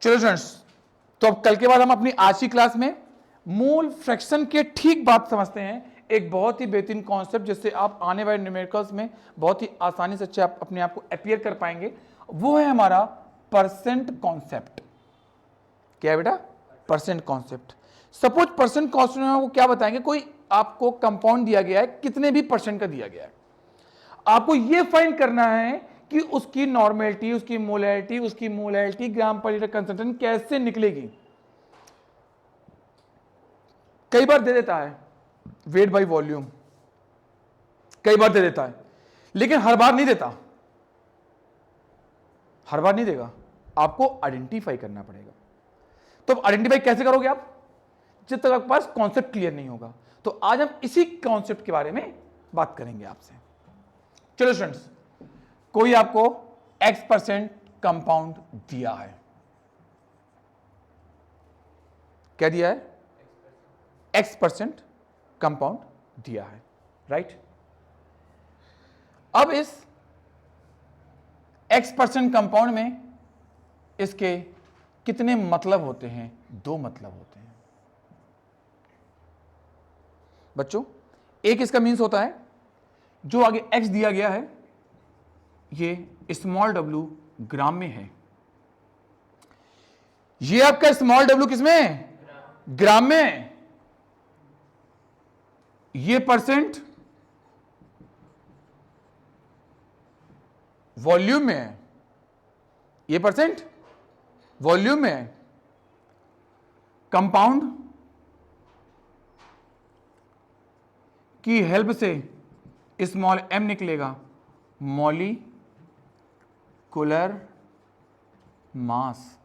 चलो स्टूडेंट्स, तो अब कल के बाद हम अपनी आज की क्लास में मूल फ्रैक्शन के ठीक बात समझते हैं। एक बहुत ही बेहतरीन कॉन्सेप्ट जिससे आप आने वाले न्यूमेरिकल्स में बहुत ही आसानी से आप अपने आप को अपीयर कर पाएंगे, वो है हमारा परसेंट कॉन्सेप्ट। क्या है बेटा? Percent concept. Suppose percent concept में आपको क्या बताएंगे, कोई आपको कंपाउंड दिया गया है, कितने भी परसेंट का दिया गया है, आपको यह फाइंड करना है कि उसकी नॉर्मेलिटी, उसकी मोलैलिटी ग्राम पर लीटर कंसंट्रेशन कैसे निकलेगी। कई बार दे देता है वेट बाय वॉल्यूम, कई बार दे देता है, लेकिन हर बार नहीं देता, हर बार नहीं देगा, आपको आइडेंटिफाई करना पड़ेगा। तो आइडेंटिफाई कैसे करोगे आप? जब तक आपके पास कॉन्सेप्ट क्लियर नहीं होगा। तो आज हम इसी कॉन्सेप्ट के बारे में बात करेंगे आपसे। चलो स्टूडेंट्स, कोई आपको X% कंपाउंड दिया है, क्या दिया है? X% कंपाउंड दिया है, राइट? अब इस X% कंपाउंड में इसके कितने मतलब होते हैं? दो मतलब होते हैं बच्चों। एक इसका मीन्स होता है जो आगे X दिया गया है, ये स्मॉल w ग्राम में है। ये आपका स्मॉल w किसमें है? ग्राम में। ये परसेंट वॉल्यूम में है, ये परसेंट वॉल्यूम में है। कंपाउंड की हेल्प से स्मॉल m निकलेगा, मॉलिक्यूलर मास।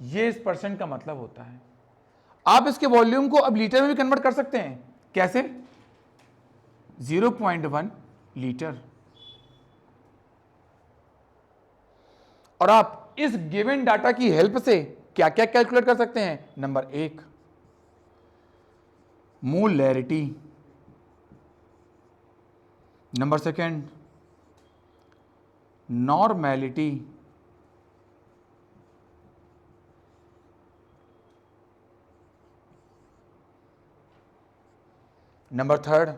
ये इस परसेंट का मतलब होता है। आप इसके वॉल्यूम को अब लीटर में भी कन्वर्ट कर सकते हैं। कैसे? 0.1 लीटर। और आप इस गिवन डाटा की हेल्प से क्या क्या कैलकुलेट कर सकते हैं? Number 1 molarity, number 2 normality, number 3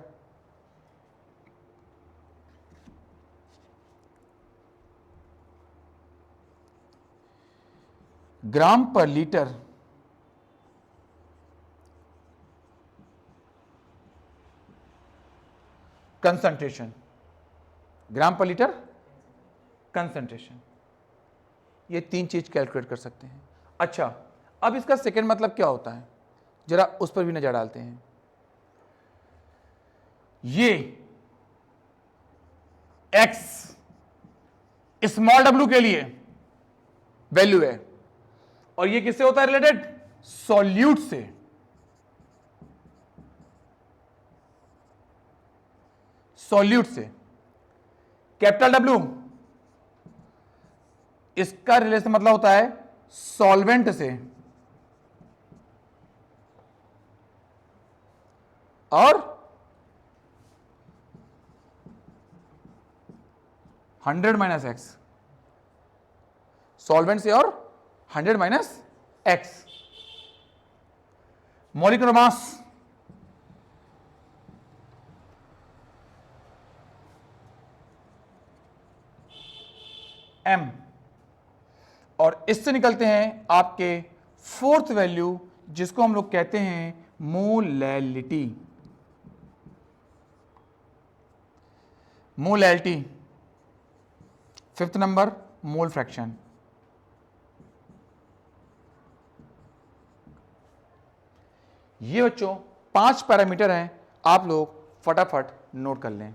ग्राम पर लीटर कंसंट्रेशन, ग्राम पर लीटर कंसंट्रेशन। ये 3 चीज कैलकुलेट कर सकते हैं। अच्छा, अब इसका सेकंड मतलब क्या होता है, जरा उस पर भी नजर डालते हैं। ये X स्मॉल w के लिए वैल्यू है, और ये किससे होता है रिलेटेड? सॉल्यूट से। सॉल्यूट से। कैपिटल W इसका रिलेशन मतलब होता है सॉल्वेंट से, और 100 माइनस एक्स। सॉल्वेंट से और 100 minus x. Molecular mass m, और इससे निकलते हैं आपके फोर्थ वैल्यू, जिसको हम लोग कहते हैं molality. Molality. Fifth number mole fraction. ये बच्चों 5 पैरामीटर हैं, आप लोग फटाफट नोट कर लें।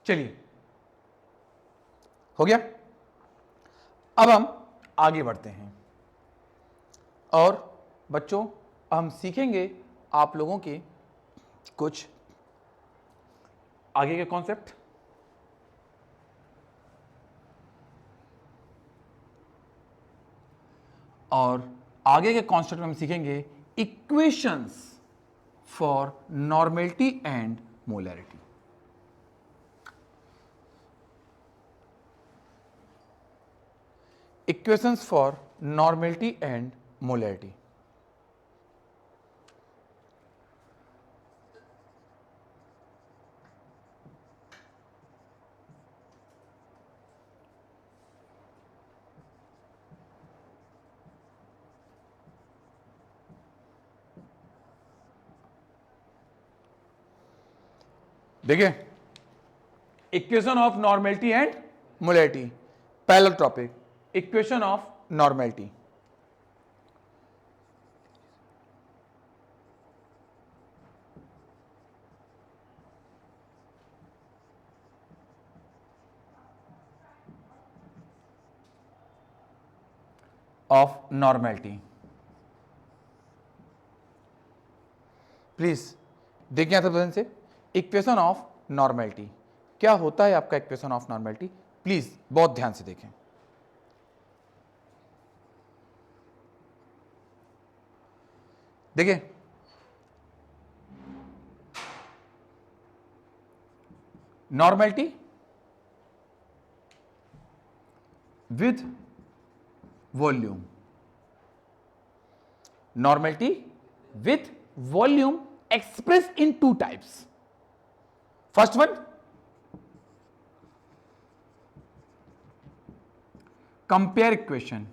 चलिए, हो गया। अब हम आगे बढ़ते हैं, और बच्चों हम सीखेंगे आप लोगों के कुछ आगे के कॉन्सेप्ट। और आगे के कॉन्सेप्ट में हम सीखेंगे equations for normality and molarity. Equations for normality and molarity. देखिए, equation of normality and molarity, पहला topic, equation of normality. Of normality, please देखिए यहां ध्यान से, इक्वेशन ऑफ नॉर्मेलिटी क्या होता है आपका इक्वेशन ऑफ नॉर्मेलिटी, प्लीज बहुत ध्यान से देखें। देखिए, normality with volume, normality with volume expressed in two types. First one, compare equation,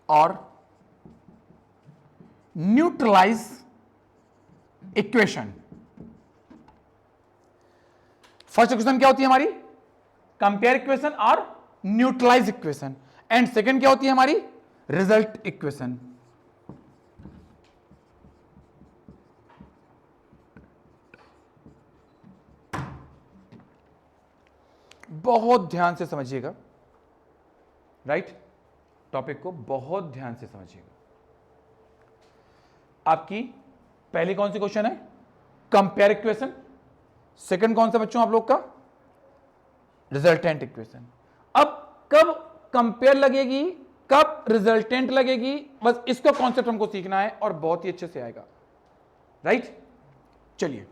or neutralize equation. First equation क्या होती है हमारी, कंपेयर इक्वेशन और न्यूट्रलाइज इक्वेशन, एंड सेकेंड क्या होती है हमारी, रिजल्ट इक्वेशन। बहुत ध्यान से समझिएगा, राइट, टॉपिक को बहुत ध्यान से समझिएगा। आपकी पहली कौन सी क्वेश्चन है, कंपेयर इक्वेशन, सेकंड कौन सा बच्चों आप लोग का, रिजल्टेंट इक्वेशन। अब कब कंपेयर लगेगी, कब रिजल्टेंट लगेगी, बस इसका कॉन्सेप्ट हमको सीखना है और बहुत ही अच्छे से आएगा, राइट। चलिए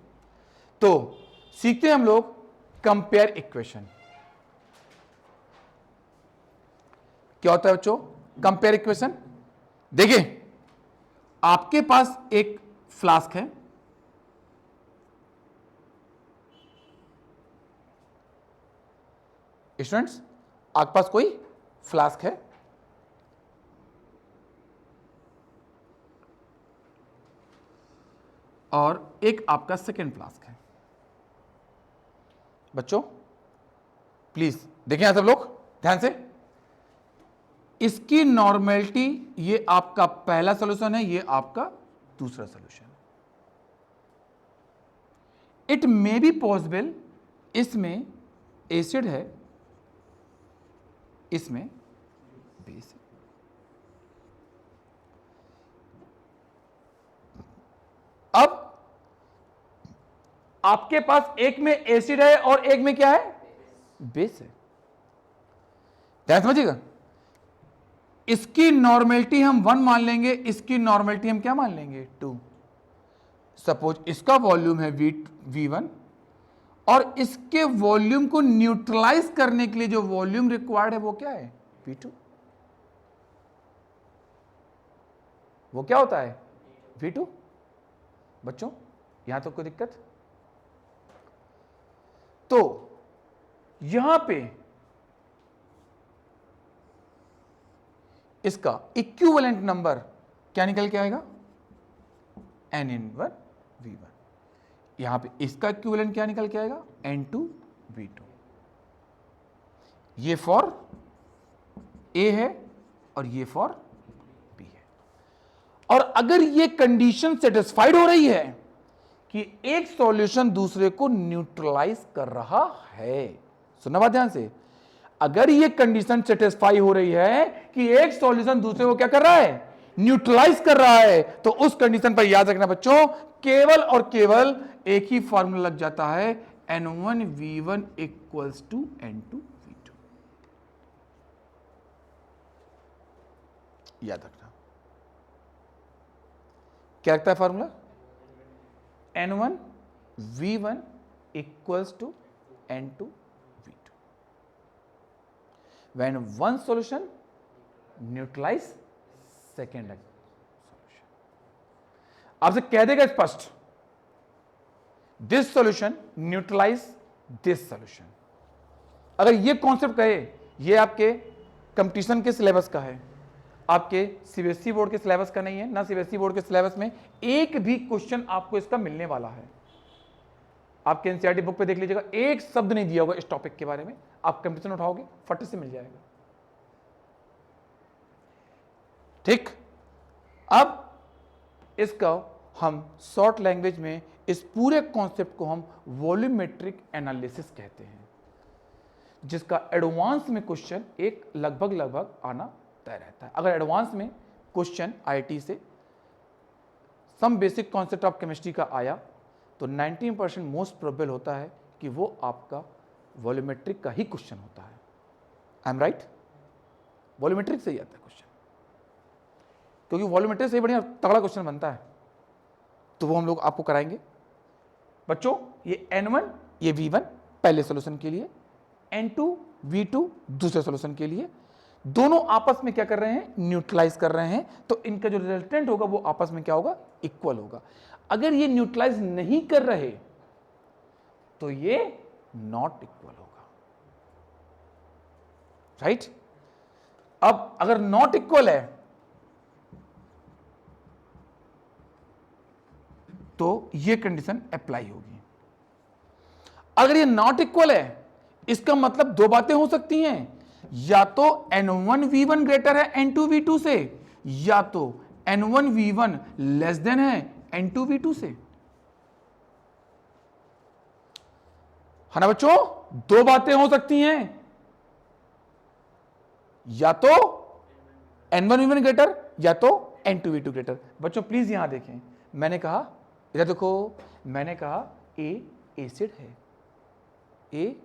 तो सीखते हैं हम लोग कंपेयर इक्वेशन। क्या होता है बच्चों कंपेयर इक्वेशन। देखिए, आपके पास एक फ्लास्क है, स्टूडेंट्स आपके पास कोई फ्लास्क है, और एक आपका सेकेंड फ्लास्क है। बच्चों प्लीज देखिए यहां सब लोग ध्यान से, इसकी नॉर्मेलिटी ये आपका पहला सॉल्यूशन है, ये आपका दूसरा सॉल्यूशन है। इट मे बी पॉसिबल इसमें एसिड है, इसमें बेस है। अब आपके पास एक में एसिड है और एक में क्या है, बेस है। ध्यान समझिएगा, इसकी नॉर्मेलिटी हम 1 मान लेंगे, इसकी नॉर्मेलिटी हम क्या मान लेंगे, 2। सपोज इसका वॉल्यूम है V1 और इसके वॉल्यूम को न्यूट्रलाइज करने के लिए जो वॉल्यूम रिक्वायर्ड है वो क्या है, V2। वो क्या होता है, V2। बच्चों यहां तो कोई दिक्कत, तो यहां पे इसका इक्विवेलेंट नंबर क्या निकल के आएगा, N(1)V1। यहां पे इसका इक्विवेलेंट क्या निकल के आएगा, N2V2। ये फॉर A है और ये फॉर B है। और अगर ये कंडीशन सेटिस्फाइड हो रही है कि एक सॉल्यूशन दूसरे को न्यूट्रलाइज कर रहा है, सुनना बात ध्यान से, अगर ये कंडीशन सेटिस्फाई हो रही है कि एक सॉल्यूशन दूसरे को क्या कर रहा है, न्यूट्रलाइज कर रहा है, तो उस कंडीशन पर याद रखना बच्चों, केवल और केवल एक ही फॉर्मूला लग जाता है, N1V1 इक्वल्स टू N2V2। याद रखना क्या लगता है formula, N1V1 equals to N2V2 when one solution neutralize second solution। आपसे कह देगा स्पष्ट, this solution neutralize this solution. अगर ये कॉन्सेप्ट कहे, ये आपके कंपटीशन के सिलेबस का है, आपके सीबीएसई बोर्ड के सिलेबस का नहीं है ना। सीबीएसई बोर्ड के सिलेबस में एक भी क्वेश्चन आपको इसका मिलने वाला है। आपके एनसीईआरटी बुक पे देख लीजिएगा, एक शब्द नहीं दिया होगा इस टॉपिक के बारे में। आप कंपटीशन उठाओगे फट से मिल जाएगा। ठीक, अब इसका हम शॉर्ट लैंग्वेज में इस पूरे कॉन्सेप्ट को हम वॉल्यूमेट्रिक एनालिसिस कहते हैं, जिसका एडवांस में क्वेश्चन एक लगभग आना तय रहता है। अगर एडवांस में क्वेश्चन आईआईटी से some basic concept of chemistry का आया तो 90% मोस्ट प्रोबेबल होता है कि वो आपका वॉल्यूमेट्रिक का ही क्वेश्चन होता है। I am right? वॉल्यूमेट्रिक से ही आता है क्वेश्चन, क्योंकि वॉल्यूमेट्रिक से ही बढ़िया तगड़ा क्वेश्चन बनता है। तो वो हम लोग आपको कराएंगे बच्चों। ये N1 ये V1 पहले सॉल्यूशन के लिए, N2 V2 दूसरे सॉल्यूशन के लिए। दोनों आपस में क्या कर रहे हैं, न्यूट्रलाइज कर रहे हैं। तो इनका जो रिजल्टेंट होगा वो आपस में क्या होगा, इक्वल होगा। अगर ये न्यूट्रलाइज नहीं कर रहे तो ये नॉट इक्वल होगा। राइट? अब अगर नॉट इक्वल है तो ये कंडीशन अप्लाई होगी। अगर ये नॉट इक्वल है, इसका मतलब दो बातें हो सकती हैं, या तो N1V1 ग्रेटर है N2V2 से, या तो N1V1 लेस देन है N2V2 से। है ना बच्चों? दो बातें हो सकती हैं, या तो N1V1 ग्रेटर या तो N2V2 ग्रेटर। बच्चों प्लीज यहां देखें, मैंने कहा, इधर देखो, मैंने कहा A एसिड है, ए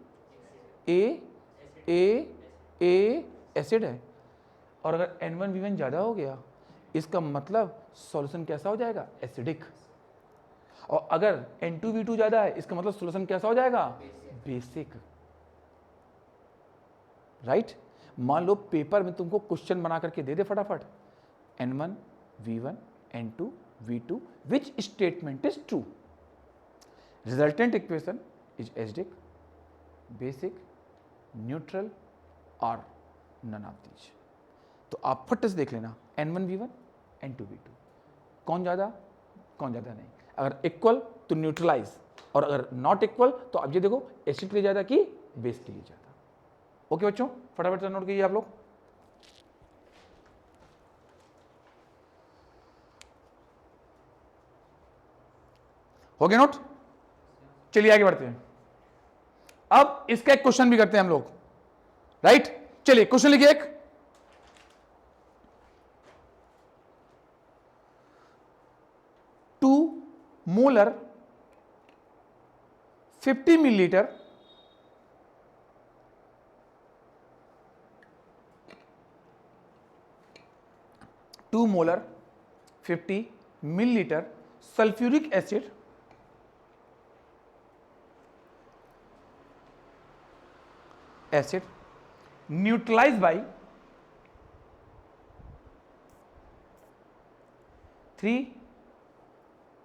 एसिड है। और अगर N1V1 ज्यादा हो गया, इसका मतलब सॉल्यूशन कैसा हो जाएगा, एसिडिक। और अगर N2V2 ज्यादा है, इसका मतलब सॉल्यूशन कैसा हो जाएगा, बेसिक। राइट? मान लो पेपर में तुमको क्वेश्चन बना करके दे दे फटाफट, N1V1 N2V2 which statement is true? Resultant equation is acidic, basic, neutral or none of these। तो आप फट से देख लेना N1V1 N2V2 कौन ज्यादा नहीं। अगर इक्वल तो न्यूट्रलाइज, और अगर नॉट इक्वल तो आप ये देखो एसिड के लिए ज्यादा कि बेस के लिए ज्यादा। ओके बच्चों, फटाफट से नोट कीजिए आप लोग। हो गया नोट? चलिए आगे बढ़ते हैं। अब इसका एक क्वेश्चन भी करते हैं हम लोग। राइट? चलिए क्वेश्चन लिखिए एक, molar 50 millilitre two molar 50 millilitre sulphuric acid neutralize by 3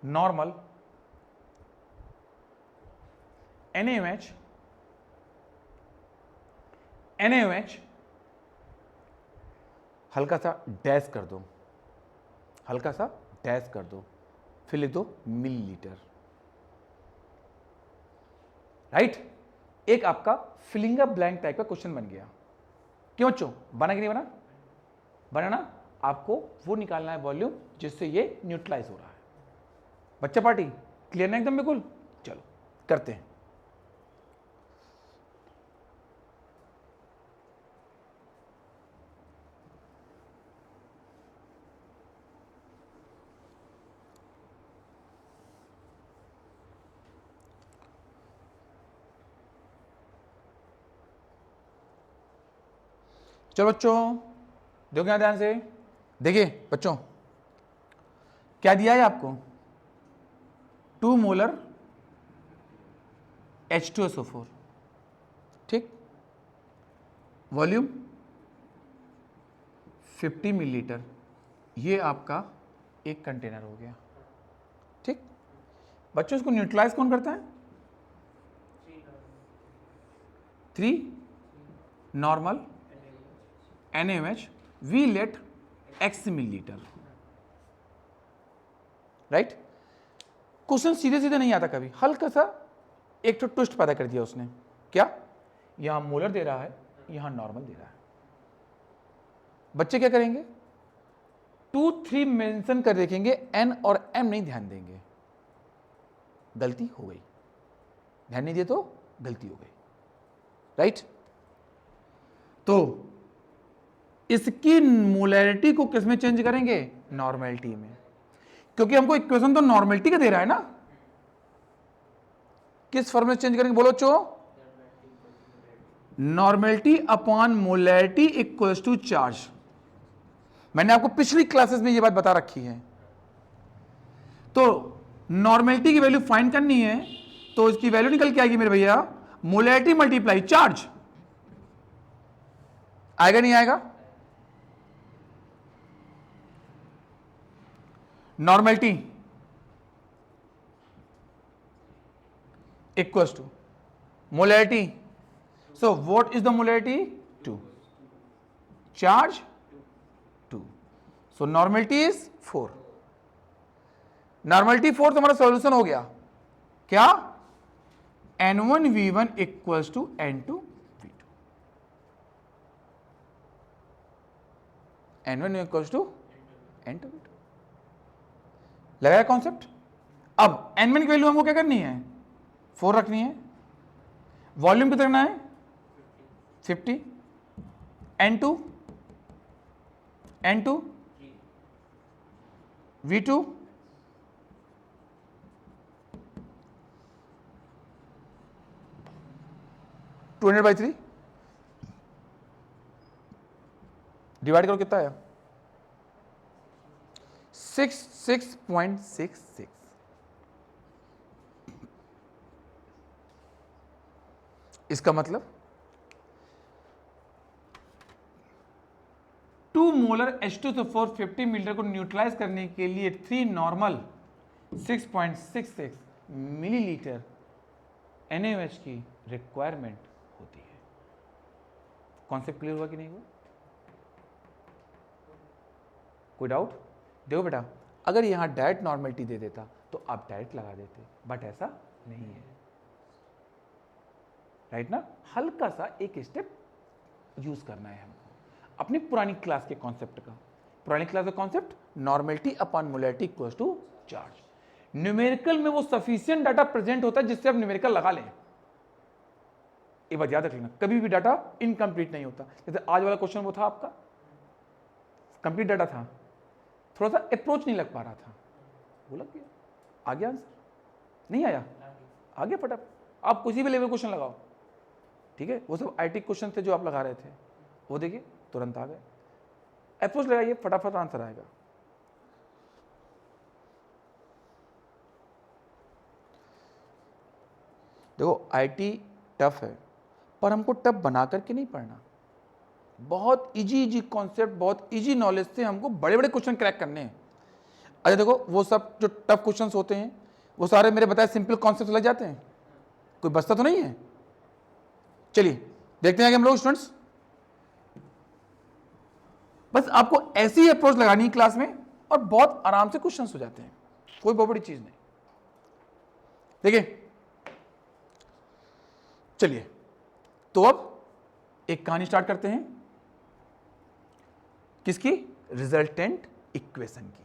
normal NaOH हल्का सा डैश कर दो, हल्का सा डैश कर दो, फिर लिख दो मिलीलीटर। राइट? एक आपका फिलिंग अ ब्लैंक टाइप का क्वेश्चन बन गया। क्यों बच्चों, बना कि नहीं बना? बना ना? आपको वो निकालना है वॉल्यूम जिससे ये न्यूट्रलाइज हो रहा है। बच्चा पार्टी क्लियर ना एकदम बिल्कुल? चलो करते हैं। चलो बच्चों देखो यहाँ ध्यान से, देखिए बच्चों क्या दिया है आपको, 2 मोलर H2SO4, ठीक, वॉल्यूम 50 मिलीलीटर, ये आपका एक कंटेनर हो गया, ठीक। बच्चों इसको न्यूट्रलाइज कौन करता है, 3 normal NaOH we let X millilitre, right. Question सीधे सीधे नहीं आता कभी, हल्का सा एक तो ट्विस्ट पैदा कर दिया उसने, क्या, यहां मोलर दे रहा है, यहां नॉर्मल दे रहा है। बच्चे क्या करेंगे, 2 3 मेंशन कर देखेंगे, N और M नहीं ध्यान देंगे, गलती हो गई, ध्यान नहीं दिए तो गलती हो गई, राइट। तो इसकी मोलैरिटी को किस में चेंज करेंगे, नॉर्मेलिटी में, क्योंकि हमको इक्वेशन तो नॉर्मेलिटी का दे रहा है ना, किस फॉर्म में चेंज करेंगे बोलो चो, normality upon molarity equals to charge. मैंने आपको पिछली क्लासेस में ये बात बता रखी है। तो नॉर्मेलिटी की वैल्यू फाइंड करनी है, तो इसकी वैल्यू निकल के आएगी मेरे भैया, मोलैरिटी मल्टीप्लाई चार्ज, आएगा नहीं आएगा, normality equals to molarity, so what is the molarity, 2, charge 2, so normality is 4, normality 4, तो हमारा सॉल्यूशन हो गया क्या, N1V1 equals to N2V2, N1 equals to N2V2, लगाया कॉन्सेप्ट। अब N1 की वैल्यू हमको क्या करनी है, 4 रखनी है, वॉल्यूम कितना रखना है 50, N2 V2 200/3, डिवाइड करो कितना आया, 6.66, इसका मतलब 2 मोलर H2SO4 50 मिलीलीटर को न्यूट्रलाइज करने के लिए 3 नॉर्मल 6.66 मिलीलीटर NaOH की रिक्वायरमेंट होती है। कॉन्सेप्ट क्लियर हुआ कि नहीं हुआ, कोई डाउट। देखो बेटा, अगर यहां डायरेक्ट नॉर्मेलिटी दे देता तो आप डायरेक्ट लगा देते, बट ऐसा नहीं है, राइट ना, हल्का सा एक स्टेप यूज करना है हमको अपनी पुरानी क्लास के कॉन्सेप्ट का। पुरानी क्लास का concept normality upon molarity equals to charge. Numerical में वो सफिशिएंट डाटा प्रेजेंट होता है जिससे आप न्यूमेरिकल लगा लें। एक बात याद रख लेना, कभी भी डाटा इनकम्प्लीट नहीं होता। जैसे आज वाला क्वेश्चन वो था आपका, कंप्लीट डाटा था, थोड़ा सा अप्रोच नहीं लग पा रहा था, वो लग गया, आ गया आंसर, नहीं आया, आ गया फटाफट। आप किसी भी लेवल क्वेश्चन लगाओ, ठीक है, वो सब आईटी क्वेश्चन थे जो आप लगा रहे थे, वो देखिए तुरंत आ गए। अप्रोच लगाइए, फटाफट आंसर आएगा। देखो आईटी टफ है, पर हमको टफ बना करके नहीं पढ़ना। बहुत इजी कॉन्सेप्ट, बहुत इजी नॉलेज से हमको बड़े बड़े क्वेश्चन क्रैक करने हैं। अच्छा देखो, वो सब जो टफ क्वेश्चंस होते हैं वो सारे मेरे बताए सिंपल कॉन्सेप्ट लग जाते हैं, कोई बचता तो नहीं है। चलिए देखते हैं कि हम लोग स्टूडेंट्स, बस आपको ऐसी ही अप्रोच लगानी है क्लास में और बहुत आराम से क्वेश्चंस हो जाते हैं, कोई बहुत बड़ी चीज नहीं। देखिए चलिए, तो अब एक कहानी स्टार्ट करते हैं, किसकी, रिजल्टेंट इक्वेशन की।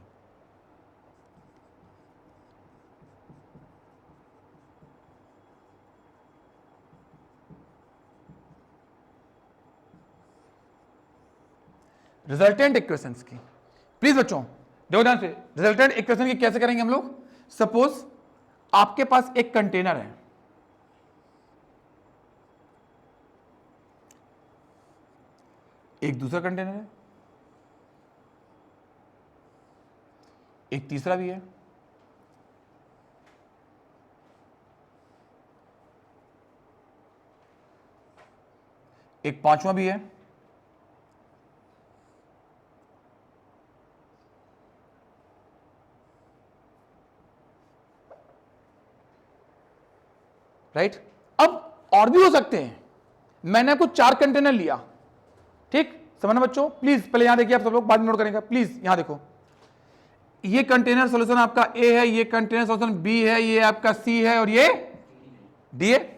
रिजल्टेंट इक्वेशंस की। प्लीज बच्चों देखो ध्यान से, रिजल्टेंट इक्वेशन की कैसे करेंगे हम लोग। सपोज आपके पास एक कंटेनर है, एक दूसरा कंटेनर है, एक तीसरा भी है, एक पांचवा भी है, राइट। अब और भी हो सकते हैं, मैंने आपको 4 कंटेनर लिया, ठीक, समझना बच्चों, प्लीज पहले यहां देखिए, आप सब लोग बाद में नोट करेंगे, प्लीज यहां देखो, ये कंटेनर सॉल्यूशन आपका ए है, ये कंटेनर सॉल्यूशन बी है, ये आपका सी है और ये डी है।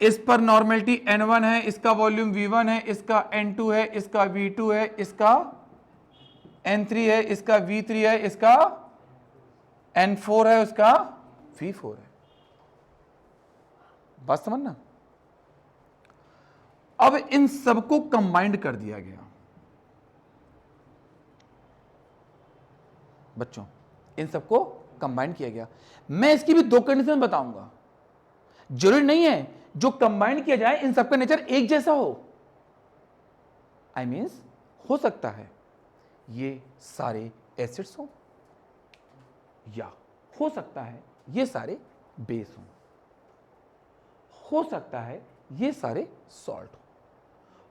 इस पर नॉर्मेलिटी N1 है, इसका वॉल्यूम V1 है, इसका N2 है, इसका V2 है, इसका N3 है, इसका V3 है, इसका N4 है, उसका V4 है। बात समझना। अब इन सबको कंबाइंड कर दिया गया बच्चों, इन सबको कंबाइन किया गया। मैं इसकी भी 2 कंडीशन बताऊंगा। जरूरी नहीं है जो कंबाइन किया जाए इन सबका नेचर एक जैसा हो। आई मीन्स हो सकता है ये सारे एसिड्स हो, या हो सकता है ये सारे बेस हो सकता है ये सारे सॉल्ट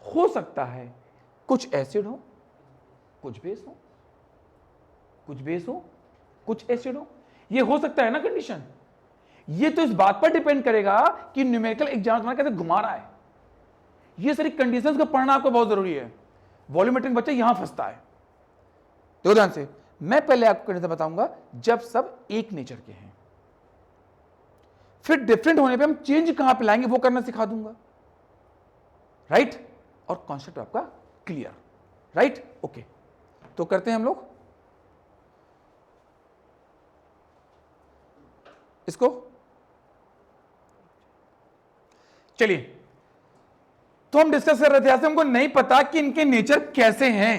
हो सकता है कुछ एसिड हो, कुछ बेस हो, कुछ बेस हो, कुछ एसिड हो। ये हो सकता है ना कंडीशन। ये तो इस बात पर डिपेंड करेगा कि न्यूमेरिकल एग्जाम तुम्हारा कैसे घुमा रहा है। ये सारी कंडीशंस को पढ़ना आपको बहुत जरूरी है। वॉल्यूमेट्रिक बच्चा यहां फंसता है। देखो ध्यान से, मैं पहले आपको कंडीशन बताऊंगा जब सब एक नेचर के हैं, फिर डिफरेंट होने पे हम चेंज कहां पे लाएंगे वो करना सिखा दूंगा, राइट। और कॉन्सेप्ट आपका क्लियर, राइट, ओके। तो करते हैं हम लोग इसको। चलिए, तो हम डिस्कस कर रहे थे, ऐसे हमको नहीं पता कि इनके नेचर कैसे हैं।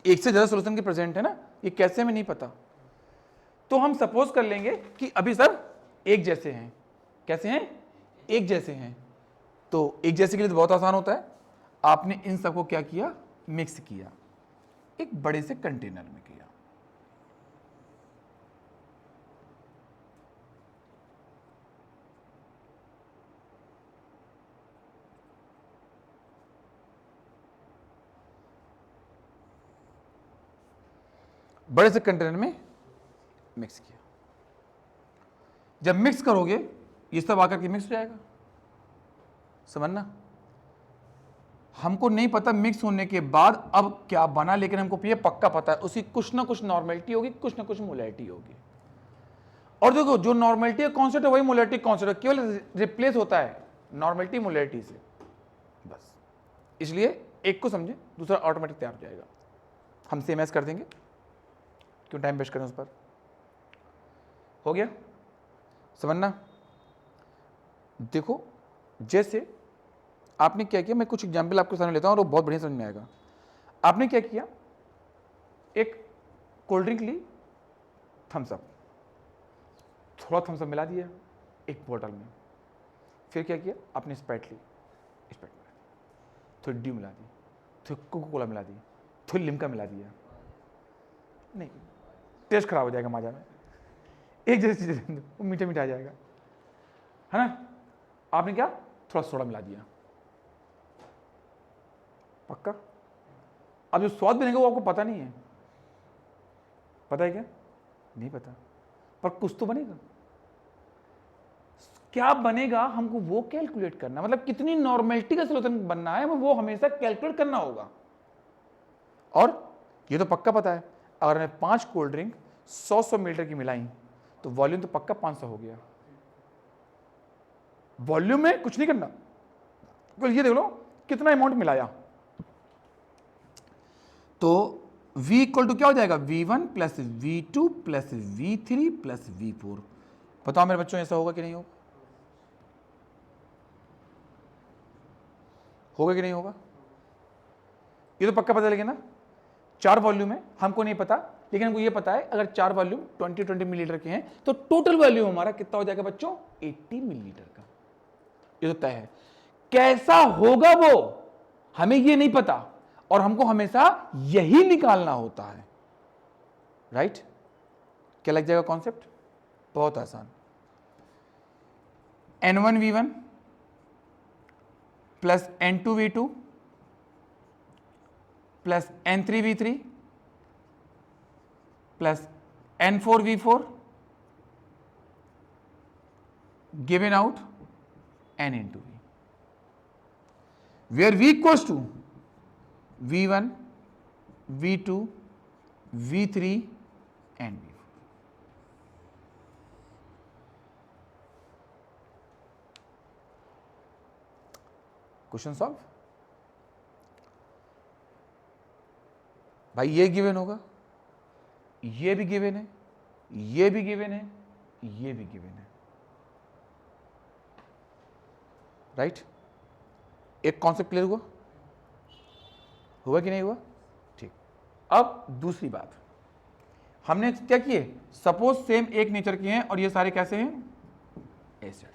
एक से ज्यादा सॉल्यूशन के प्रेजेंट है ना, ये कैसे में नहीं पता। तो हम सपोज कर लेंगे कि अभी सब एक जैसे हैं। कैसे हैं? एक जैसे हैं। तो एक जैसे के लिए तो बहुत आसान होता है, आपने इन सबको क्या किया, मिक्स किया, एक बड़े से कंटेनर में किया। बड़े से कंटेनर में मिक्स किया। जब मिक्स करोगे ये सब आकर के मिक्स हो जाएगा। समझना, हमको नहीं पता मिक्स होने के बाद अब क्या बना, लेकिन हमको ये पक्का पता है उसकी कुछ ना कुछ नॉर्मेलिटी होगी, कुछ ना कुछ मोलैरिटी होगी। और देखो, जो नॉर्मेलिटी का कॉन्सेप्ट है वही मोलैरिटी कॉन्सेप्ट है, केवल रिप्लेस होता है नॉर्मेलिटी मोलैरिटी से, बस। इसलिए एक को समझे, दूसरा ऑटोमेटिक तैयार हो जाएगा। हम सेम एस कर देंगे, क्यों टाइम वेस्ट करें उस पर। हो गया समझना। देखो, जैसे आपने क्या किया, मैं कुछ एग्जाम्पल आपके सामने लेता हूं और वो बहुत बढ़िया समझ में आएगा। आपने क्या किया, एक कोल्ड ड्रिंक ली, थम्स अप, थोड़ा थम्स अप मिला दिया एक बोतल में। फिर क्या किया, आपने स्प्राइट ली, स्प्राइट मिला दी, थोड़ी ड्यू मिला दी, थोड़ी कोको कोला मिला दी, थोड़ी लिम्का मिला दिया। नहीं, टेस्ट खराब हो जाएगा माजा में। एक जैसी चीजें वो मीठा मीठा आ जाएगा, है ना। आपने क्या, थोड़ा सोडा मिला दिया, पक्का। अब जो स्वाद बनेगा वो आपको पता नहीं है। पता है क्या? नहीं पता, पर कुछ तो बनेगा। क्या बनेगा हमको वो कैलकुलेट करना, मतलब कितनी नॉर्मेलिटी का सॉल्यूशन बनना है वो हमेशा कैलकुलेट करना होगा। और ये तो पक्का पता है, अगर मैं 5 कोल्ड ड्रिंक 100 मिलीलीटर की मिलाई तो वॉल्यूम तो पक्का 500 हो गया। वॉल्यूम में कुछ नहीं करना, तो ये देख लो कितना अमाउंट मिलाया। तो V इक्वल टू क्या हो जाएगा, V1 plus V2 plus V3 plus V4। बताओ मेरे बच्चों, ऐसा होगा कि नहीं होगा? होगा कि नहीं होगा? ये तो पक्का पता लगे ना। 4 वॉल्यूम है, हमको नहीं पता, लेकिन हमको ये पता है अगर 4 वॉल्यूम 20 मिलीलीटर के हैं तो टोटल वॉल्यूम हमारा कितना हो जाएगा बच्चों, 80 मिलीलीटर का। ये तो तय है। कैसा होगा वो हमें ये नहीं पता, और हमको हमेशा यही निकालना होता है, राइट? क्या लग जाएगा कॉन्सेप्ट? बहुत आसान। N1V1 plus N2V2 plus N3V3 plus N4V4 given out N into V, where V equals to V1, V2, V3 and V4. Question solve. भाई ये गिवन होगा, ये भी गिवन है, ये भी गिवन है, ये भी गिवन है, राइट? एक कॉन्सेप्ट क्लियर हुआ? हुआ कि नहीं हुआ? ठीक। अब दूसरी बात, हमने क्या किए, सपोज सेम एक नेचर के हैं और ये सारे कैसे हैं, एसिड।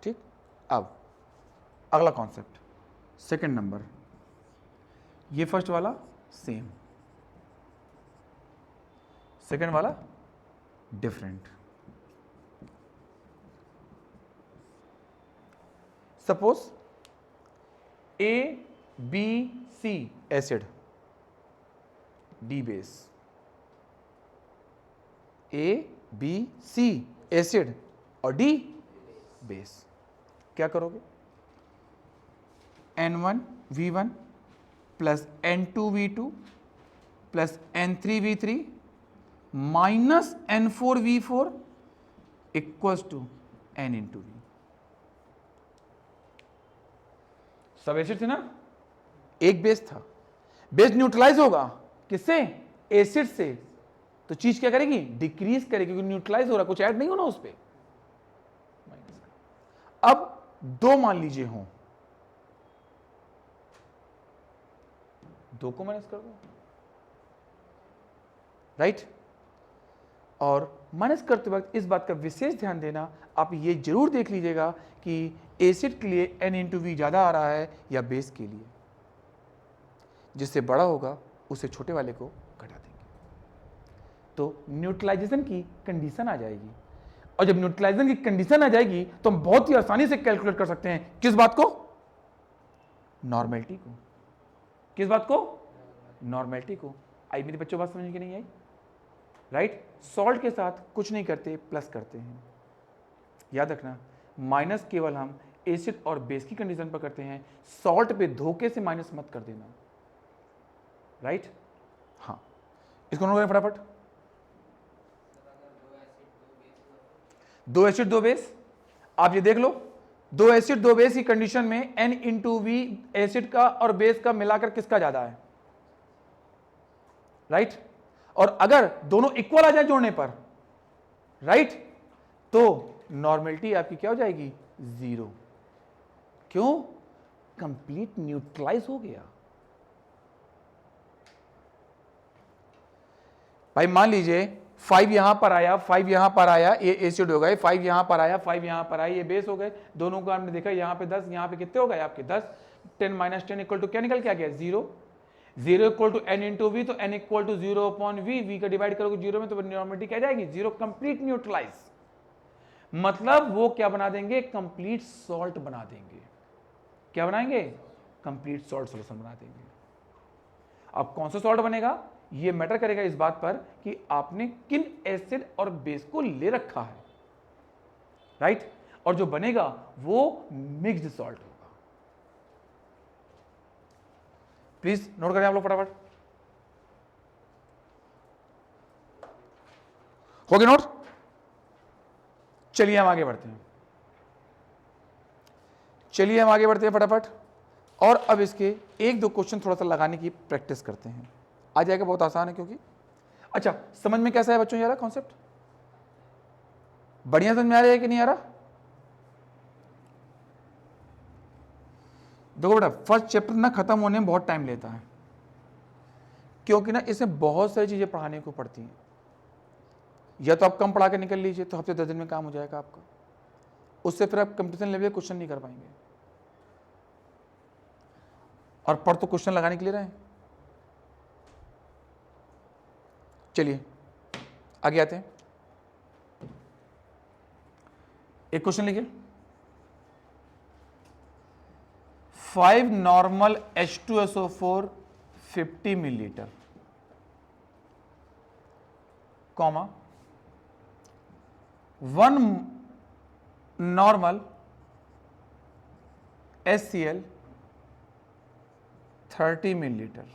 ठीक। अब अगला कॉन्सेप्ट, सेकंड नंबर, ये फर्स्ट वाला सेम, सेकंड वाला different. Suppose A B C acid, D base, A B C acid और डी बेस, क्या करोगे? N1V1 plus N2V2 plus N3V3 minus N4V4 equals to N into V। सब acid थे ना, एक बेस था, बेस न्यूट्रलाइज होगा किससे? एसिड से, तो चीज क्या करेगी? डिक्रीज करेगी, क्योंकि न्यूट्रलाइज हो रहा, कुछ ऐड नहीं होना उस पे। अब दो मान लीजिए हो, दो को माइनस कर दो, राइट? और माइनस करते वक्त इस बात का विशेष ध्यान देना, आप ये जरूर देख लीजिएगा कि एसिड के लिए N इंटू वी ज्यादा आ रहा है या बेस के लिए। जिससे बड़ा होगा उसे छोटे वाले को घटा देंगे, तो न्यूट्रलाइजेशन की कंडीशन आ जाएगी। और जब न्यूट्रलाइजेशन की कंडीशन आ जाएगी तो हम बहुत ही आसानी से कैलकुलेट कर सकते हैं किस बात को? नॉर्मेलिटी को। किस बात को? नॉर्मेलिटी को। आई मेरे बच्चों, बात समझ के नहीं आई? राइट? सॉल्ट के साथ कुछ नहीं करते, प्लस करते हैं। याद रखना, माइनस केवल हम एसिड और बेस की कंडीशन पर करते हैं, सॉल्ट पे धोखे से माइनस मत कर देना, राइट? हाँ, इसको नोट करें फटाफट। दो एसिड दो बेस, आप ये देख लो, दो एसिड दो बेस की कंडीशन में N इंटू वी एसिड का और बेस का मिलाकर किसका ज्यादा है, राइट? और अगर दोनों इक्वल आ जाए जोड़ने पर, राइट, तो नॉर्मेलिटी आपकी क्या हो जाएगी? जीरो। क्यों? कंप्लीट न्यूट्रलाइज हो गया। भाई मान लीजिए 5 यहां पर आया, 5 यहां पर आया, ये एसिड हो गए, 5 यहां पर आया, 5 यहां पर आया, ये बेस हो गए। दोनों का हमने देखा, यहां पे 10, यहां पे कितने हो गए आपके? 10। 10 माइनस 10 इक्वल टू क्या निकल के आ गया? 0। 0 equal to N into V, तो N equal to 0 upon V, V का डिवाइड करोगे 0 में तो नॉर्मेलिटी क्या जाएगी? 0। कंप्लीट न्यूट्रलाइज, मतलब वो क्या बना देंगे? कंप्लीट सॉल्ट बना देंगे। क्या बनाएंगे? कंप्लीट सॉल्ट सॉल्यूशन बना देंगे। अब कौन सा सॉल्ट बनेगा ये मैटर करेगा इस बात पर कि आपने किन एसिड और बेस को ले रखा है, राइट? और जो बनेगा वो मिक्स्ड सॉल्ट होगा। प्लीज नोट करें आप लोग फटाफट। हो गया नोट? चलिए हम आगे बढ़ते हैं, चलिए हम आगे बढ़ते हैं फटाफट। और अब इसके एक दो क्वेश्चन थोड़ा सा लगाने की प्रैक्टिस करते हैं, आ जाएगा, बहुत आसान है। क्योंकि अच्छा, समझ में कैसा है बच्चों ये रहा कॉन्सेप्ट? बढ़िया समझ में आ रहा है कि नहीं आ रहा? देखो बेटा, फर्स्ट चैप्टर ना खत्म होने में बहुत टाइम लेता है, क्योंकि ना इसमें बहुत सारी चीजें पढ़ाने को पड़ती हैं। या तो आप कम पढ़ा के निकल लीजिए तो हफ्ते 10 दिन में काम हो जाएगा आपका, उससे फिर आप कंपटीशन लेवल के क्वेश्चन नहीं कर पाएंगे। और पढ़ तो क्वेश्चन लगाने के लिए रहे। चलिए आगे आते हैं। एक क्वेश्चन लिखिए, 5 normal H2SO4 50 millilitre, comma 1 normal HCl 30 millilitre,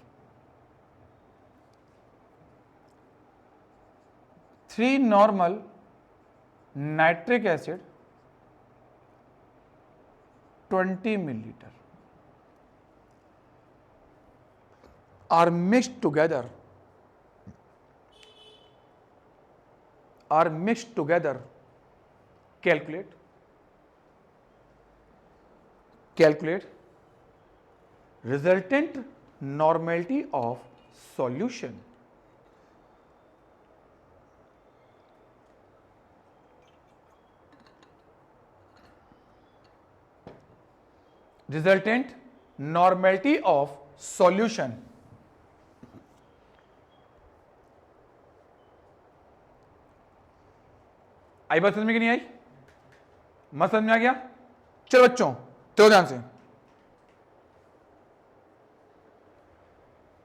3 normal nitric acid 20 millilitre are mixed together, calculate resultant normality of solution. Resultant normality of solution. आई बात समझ में कि नहीं आई? मत समझ में आ गया? चलो बच्चों तो ध्यान से,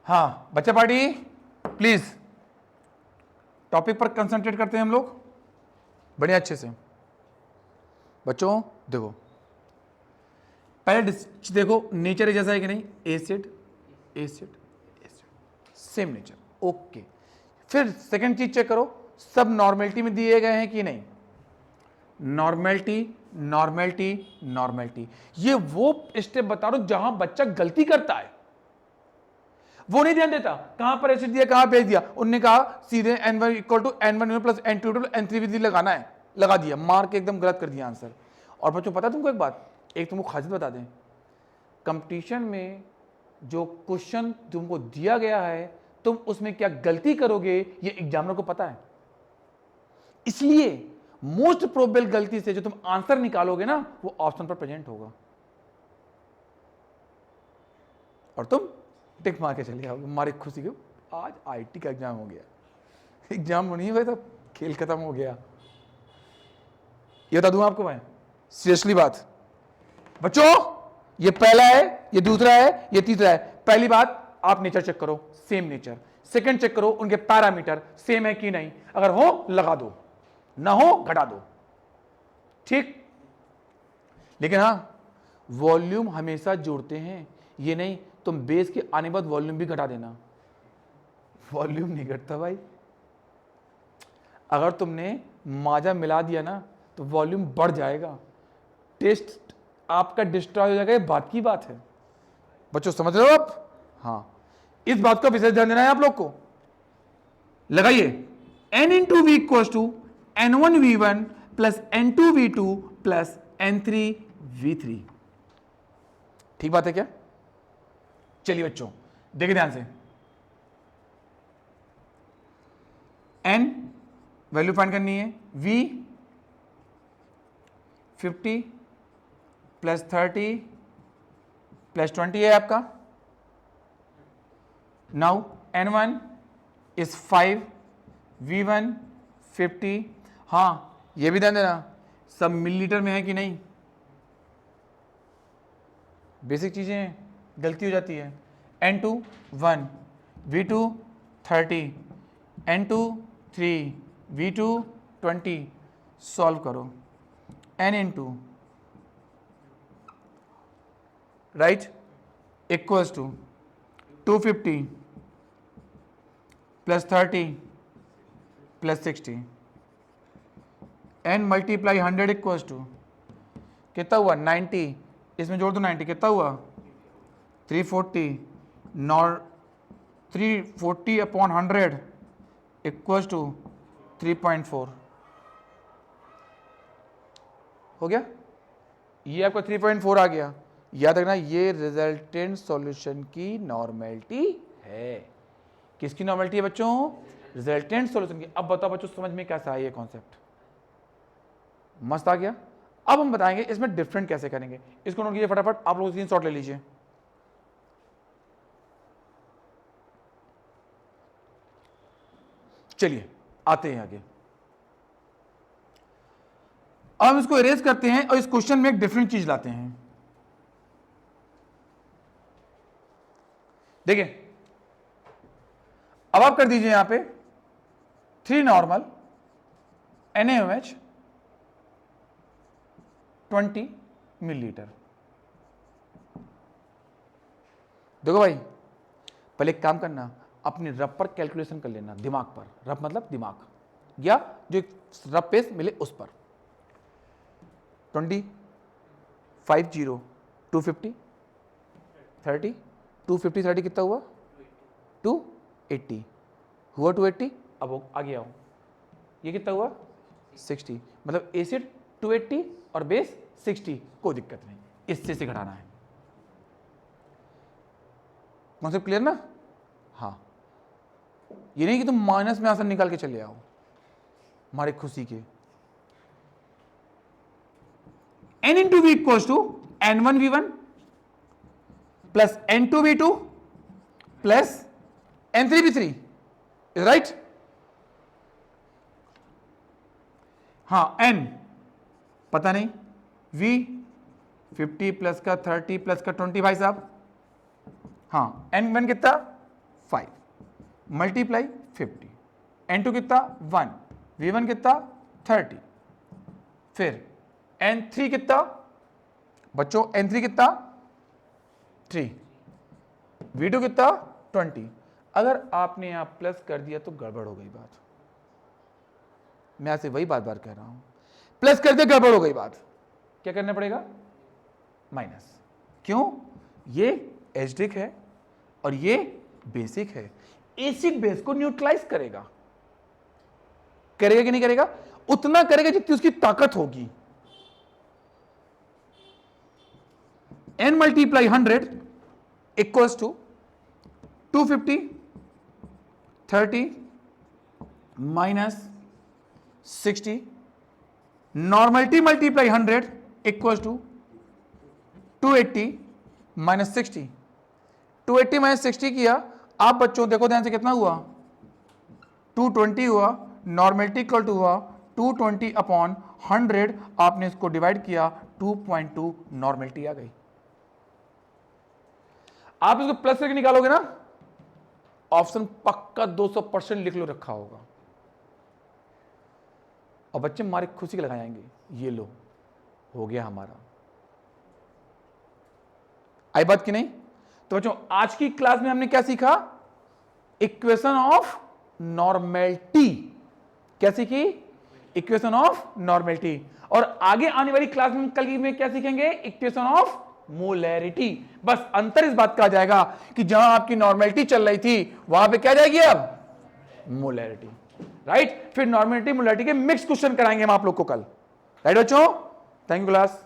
हाँ बच्चा पार्टी प्लीज टॉपिक पर कंसंट्रेट करते हैं हम लोग बड़े अच्छे से। बच्चों देखो, पहले देखो नेचर जैसा है कि नहीं, acid acid acid same nature, okay. फिर सेकंड चीज चेक करो, सब नॉर्मेलिटी में दिए गए हैं कि नहीं, नॉर्मेलिटी नॉर्मेलिटी नॉर्मेलिटी। ये वो स्टेप बता रहा हूं जहां बच्चा गलती करता है, वो नहीं ध्यान देता कहां पर एसिड दिया कहां बेस दिया। उनने कहा सीधे N1 equal to N1 plus N2 N3 विधि लगाना है, लगा दिया, मार के एकदम गलत कर दिया आंसर। और बच्चों पता तुमको एक बात, एक तुमको खासियत बता दें, कंपटीशन में जो क्वेश्चन तुमको दिया गया है तुम उसमें क्या गलती करोगे ये एग्जामिनर को पता है। इसलिए मोस्ट प्रोबेबल गलती से जो तुम आंसर निकालोगे ना वो ऑप्शन पर प्रेजेंट होगा और तुम टिक मार के चले आओगे हमारी खुशी के, आज आईटी का एग्जाम हो गया। एग्जाम नहीं हुआ तो खेल खत्म हो गया, ये बता दूं आपको मैं सीरियसली बात। बच्चों ये पहला है, ये दूसरा है, ये तीसरा है। पहली बात आप नेचर चेक करो, सेम नेचर। सेकंड चेक करो उनके पैरामीटर सेम है कि नहीं, अगर हो लगा दो, ना हो घटा दो, ठीक। लेकिन हां वॉल्यूम हमेशा जोड़ते हैं, ये नहीं तुम बेस के आने बाद वॉल्यूम भी घटा देना, वॉल्यूम नहीं घटता भाई। अगर तुमने माजा मिला दिया ना तो वॉल्यूम बढ़ जाएगा, टेस्ट आपका डिस्ट्रॉय हो जाएगा, ये बात की बात है। बच्चों समझ रहे हो आप? हाँ इस बात का विशेष ध्यान देना है आप लोग को। लगाइए n into V equal to N1V1 plus N2V2 plus N3V3, ठीक बात है क्या? चलिए बच्चों देखिए ध्यान से, n वैल्यू फाइंड करनी है, v 50 प्लस 30 प्लस 20 है आपका। नाउ N1 इज 5, V1 50, हाँ ये भी ध्यान देना सब मिलीलीटर में है कि नहीं, बेसिक चीजें हैं, गलती हो जाती है। N2 1, V2 30, N2 3, V2 20, solve करो। N into right equals to 250 plus 30 plus 60, N multiply 100 equals to कितना हुआ 90, इसमें जोड़ दो 90, कितना हुआ 340, नॉर 340 अपॉन 100 इक्वल्स टू 3.4 हो गया। ये आपका 3.4 आ गया। याद रखना ये रिजल्टेंट सॉल्यूशन की नॉर्मेलिटी है। किसकी नॉर्मेलिटी है बच्चों? रिजल्टेंट सॉल्यूशन की। अब बताओ बच्चों समझ में कैसा है ये कॉन्सेप्ट? मस्त आ गया। अब हम बताएंगे इसमें डिफरेंट कैसे करेंगे। इसको नोट कीजिए फटाफट, आप लोग स्क्रीनशॉट ले लीजिए। चलिए आते हैं आगे। अब हम इसको इरेज करते हैं और इस क्वेश्चन में एक डिफरेंट चीज लाते हैं। देखिए अब आप कर दीजिए यहां पे 3 नॉर्मल NaOH 20 मिलीलीटर। देखो भाई, पहले एक काम करना, अपनी रब पर कैलकुलेशन कर लेना, दिमाग पर। रब मतलब दिमाग, या जो रब पेज मिले उस पर। 20 50 250 30 250 30 कितना हुआ 280 हुआ 280। अब आगे आओ, ये कितना हुआ 60, मतलब एसिड 280 और बेस 60, कोई दिक्कत नहीं, इससे से घटाना है। कॉन्सेप्ट क्लियर ना? हाँ, ये नहीं कि तुम माइनस में आंसर निकाल के चले आओ हमारी खुशी के। n into v equals to n1v1 plus n2v2 plus n3v3 is right? हाँ, n पता नहीं, v 50 प्लस का 30 प्लस का 20 भाई साहब। हाँ, n1 कितना 5 मल्टीप्लाई 50, n2 कितना 1, v1 कितना 30, फिर n3 कितना बच्चों, n3 कितना 3, v2 कितना 20। अगर आपने यहां प्लस कर दिया तो गड़बड़ हो गई बात। मैं आपसे वही बार बार कह रहा हूं, प्लस कर दिया गड़बड़ हो गई बात, क्या करना पड़ेगा माइनस। क्यों? ये एसिडिक है और ये बेसिक है, एसिड बेस को न्यूट्रलाइज करेगा। करेगा कि नहीं करेगा? उतना करेगा जितनी उसकी ताकत होगी। n multiply 100 equals to 250 30 minus 60, normality multiply 100 equals to 280 minus 60। 280 minus 60 किया, आप बच्चों देखो ध्यान से, कितना हुआ 220 हुआ। नॉर्मलिटी इक्वल टू हुआ 220 अपॉन 100, आपने इसको डिवाइड किया 2.2 नॉर्मलिटी आ गई। आप इसको प्लस करके निकालोगे ना, ऑप्शन पक्का 200% लिख लो रखा होगा, और बच्चे हमारी खुशी के लगाएंगे, ये लो हो गया हमारा। आई बात कि नहीं? तो बच्चों आज की क्लास में हमने क्या सीखा? Equation of normality. क्या सीखी? Equation of normality. और आगे आने वाली क्लास में कल की में क्या सीखेंगे? Equation of molarity. बस अंतर इस बात का आ जाएगा कि जहां आपकी नॉर्मेलिटी चल रही थी वहां पे क्या जाएगी अब मोलैरिटी, राइट? फिर नॉर्मेलिटी मोलैरिटी के मिक्स क्वेश्चन कराएंगे हम आप लोग को कल, राइट बच्चों? Thank you class.